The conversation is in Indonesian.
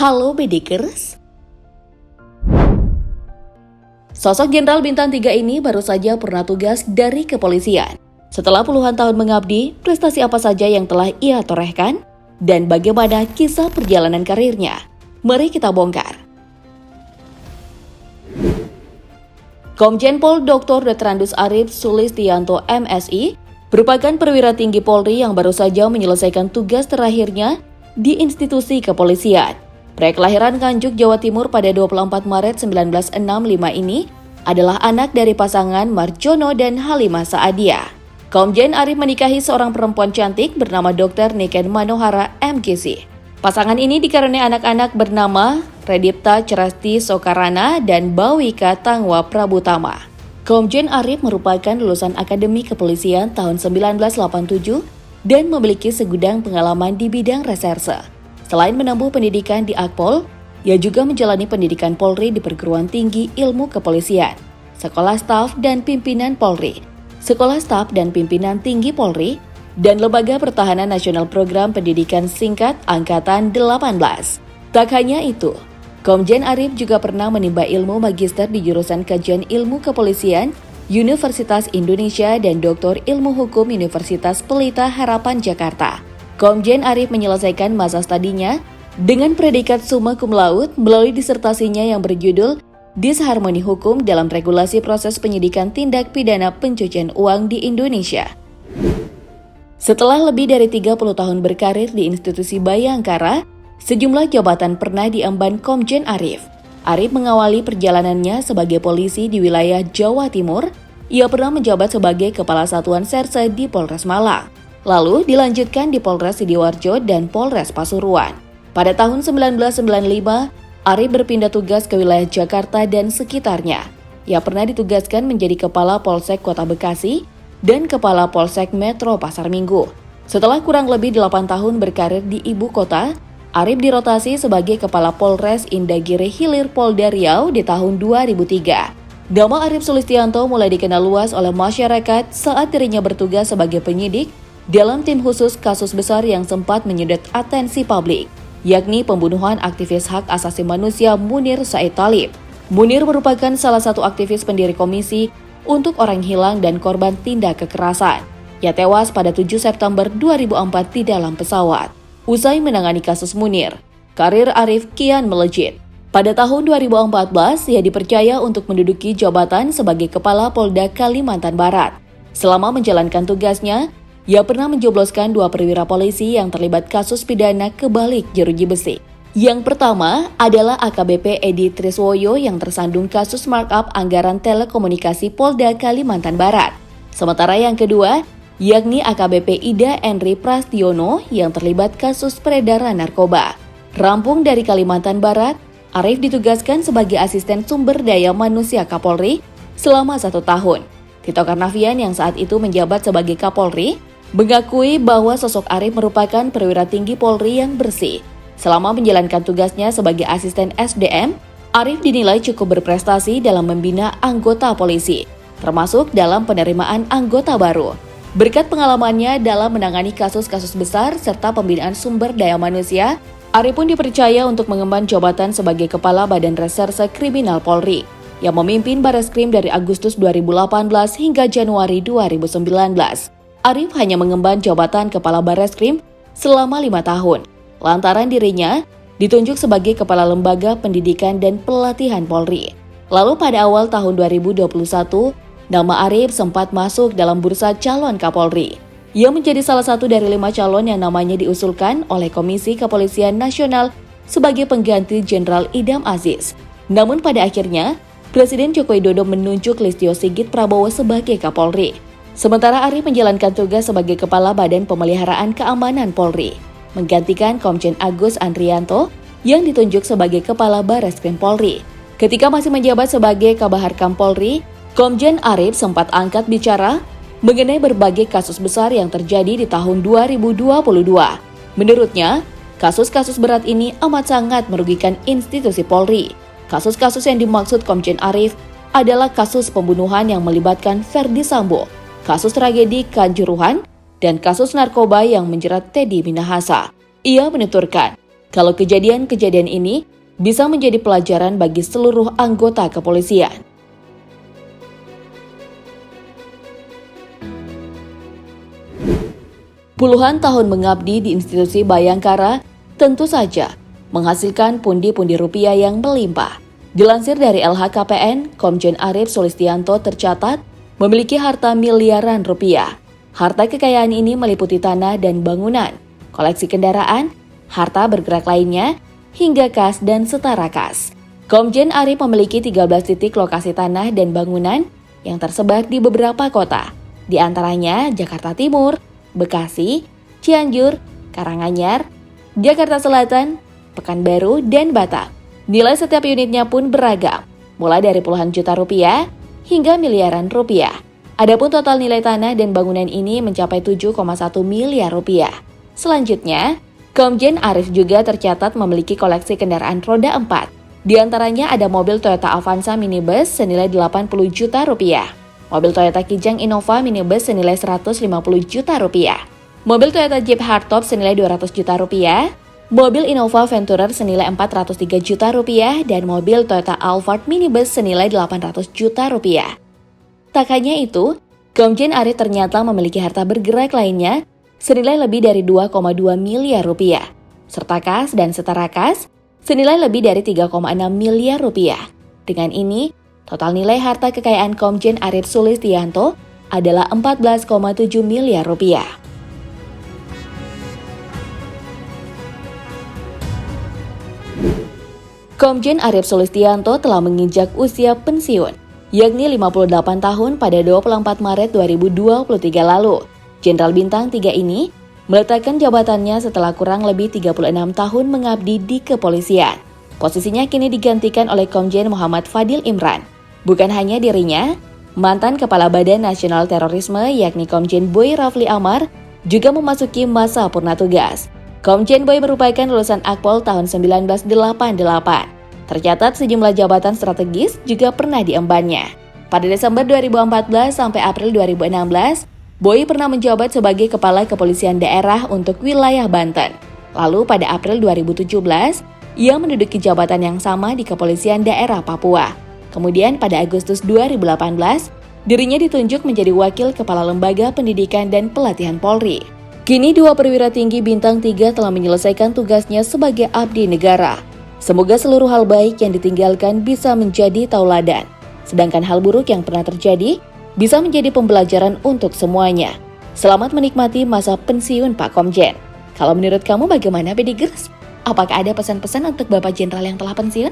Halo Bedikers. Sosok Jenderal Bintang 3 ini baru saja purna tugas dari kepolisian. Setelah puluhan tahun mengabdi, prestasi apa saja yang telah ia torehkan? Dan bagaimana kisah perjalanan karirnya? Mari kita bongkar. Komjen Pol Dr. Detrandus Arif Sulistianto MSI merupakan perwira tinggi Polri yang baru saja menyelesaikan tugas terakhirnya di institusi kepolisian. Pria kelahiran Nganjuk, Jawa Timur pada 24 Maret 1965 ini adalah anak dari pasangan Marjono dan Halimah Saadia. Komjen Arif menikahi seorang perempuan cantik bernama Dr. Niken Manohara MGC. Pasangan ini dikaruniai anak-anak bernama Redipta Cerasti Sokarana dan Bawika Tangwa Prabutama. Komjen Arif merupakan lulusan Akademi Kepolisian tahun 1987 dan memiliki segudang pengalaman di bidang reserse. Selain menempuh pendidikan di Akpol, ia juga menjalani pendidikan Polri di Perguruan Tinggi Ilmu Kepolisian, Sekolah Staf dan Pimpinan Polri, Sekolah Staf dan Pimpinan Tinggi Polri, dan Lembaga Pertahanan Nasional Program Pendidikan Singkat Angkatan 18. Tak hanya itu, Komjen Arif juga pernah menimba ilmu magister di jurusan Kajian Ilmu Kepolisian Universitas Indonesia dan Doktor Ilmu Hukum Universitas Pelita Harapan Jakarta. Komjen Arif menyelesaikan masa studinya dengan predikat summa cum laude melalui disertasinya yang berjudul Disharmoni Hukum dalam Regulasi Proses Penyidikan Tindak Pidana Pencucian Uang di Indonesia. Setelah lebih dari 30 tahun berkarir di institusi Bayangkara, sejumlah jabatan pernah diemban Komjen Arif. Arif mengawali perjalanannya sebagai polisi di wilayah Jawa Timur. Ia pernah menjabat sebagai Kepala Satuan Serse di Polres Malang. Lalu dilanjutkan di Polres Sidoarjo dan Polres Pasuruan. Pada tahun 1995, Arif berpindah tugas ke wilayah Jakarta dan sekitarnya. Ia pernah ditugaskan menjadi Kepala Polsek Kota Bekasi dan Kepala Polsek Metro Pasar Minggu. Setelah kurang lebih 8 tahun berkarir di ibu kota, Arif dirotasi sebagai Kepala Polres Indagiri Hilir Polda Riau di tahun 2003. Nama Arif Sulistianto mulai dikenal luas oleh masyarakat saat dirinya bertugas sebagai penyidik dalam tim khusus kasus besar yang sempat menyedot atensi publik, yakni pembunuhan aktivis hak asasi manusia Munir Said Talib. Munir merupakan salah satu aktivis pendiri Komisi untuk Orang Hilang dan Korban Tindak Kekerasan. Ia tewas pada 7 September 2004 di dalam pesawat. Usai menangani kasus Munir, karir Arif kian melejit. Pada tahun 2014, ia dipercaya untuk menduduki jabatan sebagai Kepala Polda Kalimantan Barat. Selama menjalankan tugasnya, ia pernah menjebloskan 2 perwira polisi yang terlibat kasus pidana kebalik jeruji besi. Yang pertama adalah AKBP Edi Triswoyo yang tersandung kasus markup anggaran telekomunikasi Polda Kalimantan Barat. Sementara yang kedua, yakni AKBP Ida Enri Prastiono yang terlibat kasus peredaran narkoba. Rampung dari Kalimantan Barat, Arif ditugaskan sebagai asisten sumber daya manusia Kapolri selama 1 tahun. Tito Karnavian yang saat itu menjabat sebagai Kapolri mengakui bahwa sosok Arif merupakan perwira tinggi Polri yang bersih. Selama menjalankan tugasnya sebagai asisten SDM, Arif dinilai cukup berprestasi dalam membina anggota polisi, termasuk dalam penerimaan anggota baru. Berkat pengalamannya dalam menangani kasus-kasus besar serta pembinaan sumber daya manusia, Arif pun dipercaya untuk mengemban jabatan sebagai Kepala Badan Reserse Kriminal Polri, yang memimpin Bareskrim dari Agustus 2018 hingga Januari 2019. Arif hanya mengemban jabatan Kepala Bareskrim selama 5 tahun, lantaran dirinya ditunjuk sebagai Kepala Lembaga Pendidikan dan Pelatihan Polri. Lalu pada awal tahun 2021, nama Arif sempat masuk dalam bursa calon Kapolri. Ia menjadi salah satu dari 5 calon yang namanya diusulkan oleh Komisi Kepolisian Nasional sebagai pengganti Jenderal Idam Aziz. Namun pada akhirnya, Presiden Joko Widodo menunjuk Listio Sigit Prabowo sebagai Kapolri. Sementara Arif menjalankan tugas sebagai Kepala Badan Pemeliharaan Keamanan Polri, menggantikan Komjen Agus Andrianto yang ditunjuk sebagai Kepala Bareskrim Polri. Ketika masih menjabat sebagai Kabaharkam Polri, Komjen Arif sempat angkat bicara mengenai berbagai kasus besar yang terjadi di tahun 2022. Menurutnya, kasus-kasus berat ini amat sangat merugikan institusi Polri. Kasus-kasus yang dimaksud Komjen Arif adalah kasus pembunuhan yang melibatkan Ferdi Sambo, kasus tragedi Kanjuruhan, dan kasus narkoba yang menjerat Teddy Minahasa. Ia menuturkan, kalau kejadian-kejadian ini bisa menjadi pelajaran bagi seluruh anggota kepolisian. Puluhan tahun mengabdi di institusi Bayangkara tentu saja menghasilkan pundi-pundi rupiah yang melimpah. Dilansir dari LHKPN, Komjen Arief Sulistianto tercatat memiliki harta miliaran rupiah. Harta kekayaan ini meliputi tanah dan bangunan, koleksi kendaraan, harta bergerak lainnya, hingga kas dan setara kas. Komjen Arief memiliki 13 titik lokasi tanah dan bangunan yang tersebar di beberapa kota, di antaranya Jakarta Timur, Bekasi, Cianjur, Karanganyar, Jakarta Selatan, Pekanbaru, dan Batam. Nilai setiap unitnya pun beragam, mulai dari puluhan juta rupiah hingga miliaran rupiah. Adapun total nilai tanah dan bangunan ini mencapai 7,1 miliar rupiah. Selanjutnya, Komjen Arief juga tercatat memiliki koleksi kendaraan roda 4. Di antaranya ada mobil Toyota Avanza minibus senilai 80 juta rupiah. Mobil Toyota Kijang Innova minibus senilai 150 juta rupiah. Mobil Toyota Jeep Hardtop senilai 200 juta rupiah. Mobil Innova Venturer senilai 403 juta rupiah dan mobil Toyota Alphard minibus senilai 800 juta rupiah. Tak hanya itu, Komjen Arief ternyata memiliki harta bergerak lainnya senilai lebih dari 2,2 miliar rupiah, serta kas dan setara kas senilai lebih dari 3,6 miliar rupiah. Dengan ini, total nilai harta kekayaan Komjen Arief Sulistianto adalah 14,7 miliar rupiah. Komjen Arief Sulistianto telah menginjak usia pensiun, yakni 58 tahun pada 24 Maret 2023 lalu. Jenderal Bintang 3 ini meletakkan jabatannya setelah kurang lebih 36 tahun mengabdi di kepolisian. Posisinya kini digantikan oleh Komjen Muhammad Fadil Imran. Bukan hanya dirinya, mantan Kepala Badan Nasional Terorisme yakni Komjen Boy Rafli Amar juga memasuki masa purna tugas. Komjen Boy merupakan lulusan Akpol tahun 1988. Tercatat sejumlah jabatan strategis juga pernah diembannya. Pada Desember 2014 sampai April 2016, Boy pernah menjabat sebagai Kepala Kepolisian Daerah untuk wilayah Banten. Lalu pada April 2017, ia menduduki jabatan yang sama di Kepolisian Daerah Papua. Kemudian pada Agustus 2018, dirinya ditunjuk menjadi Wakil Kepala Lembaga Pendidikan dan Pelatihan Polri. Kini dua perwira tinggi Bintang 3 telah menyelesaikan tugasnya sebagai abdi negara. Semoga seluruh hal baik yang ditinggalkan bisa menjadi tauladan. Sedangkan hal buruk yang pernah terjadi bisa menjadi pembelajaran untuk semuanya. Selamat menikmati masa pensiun Pak Komjen. Kalau menurut kamu bagaimana, Bedigers? Apakah ada pesan-pesan untuk Bapak Jenderal yang telah pensiun?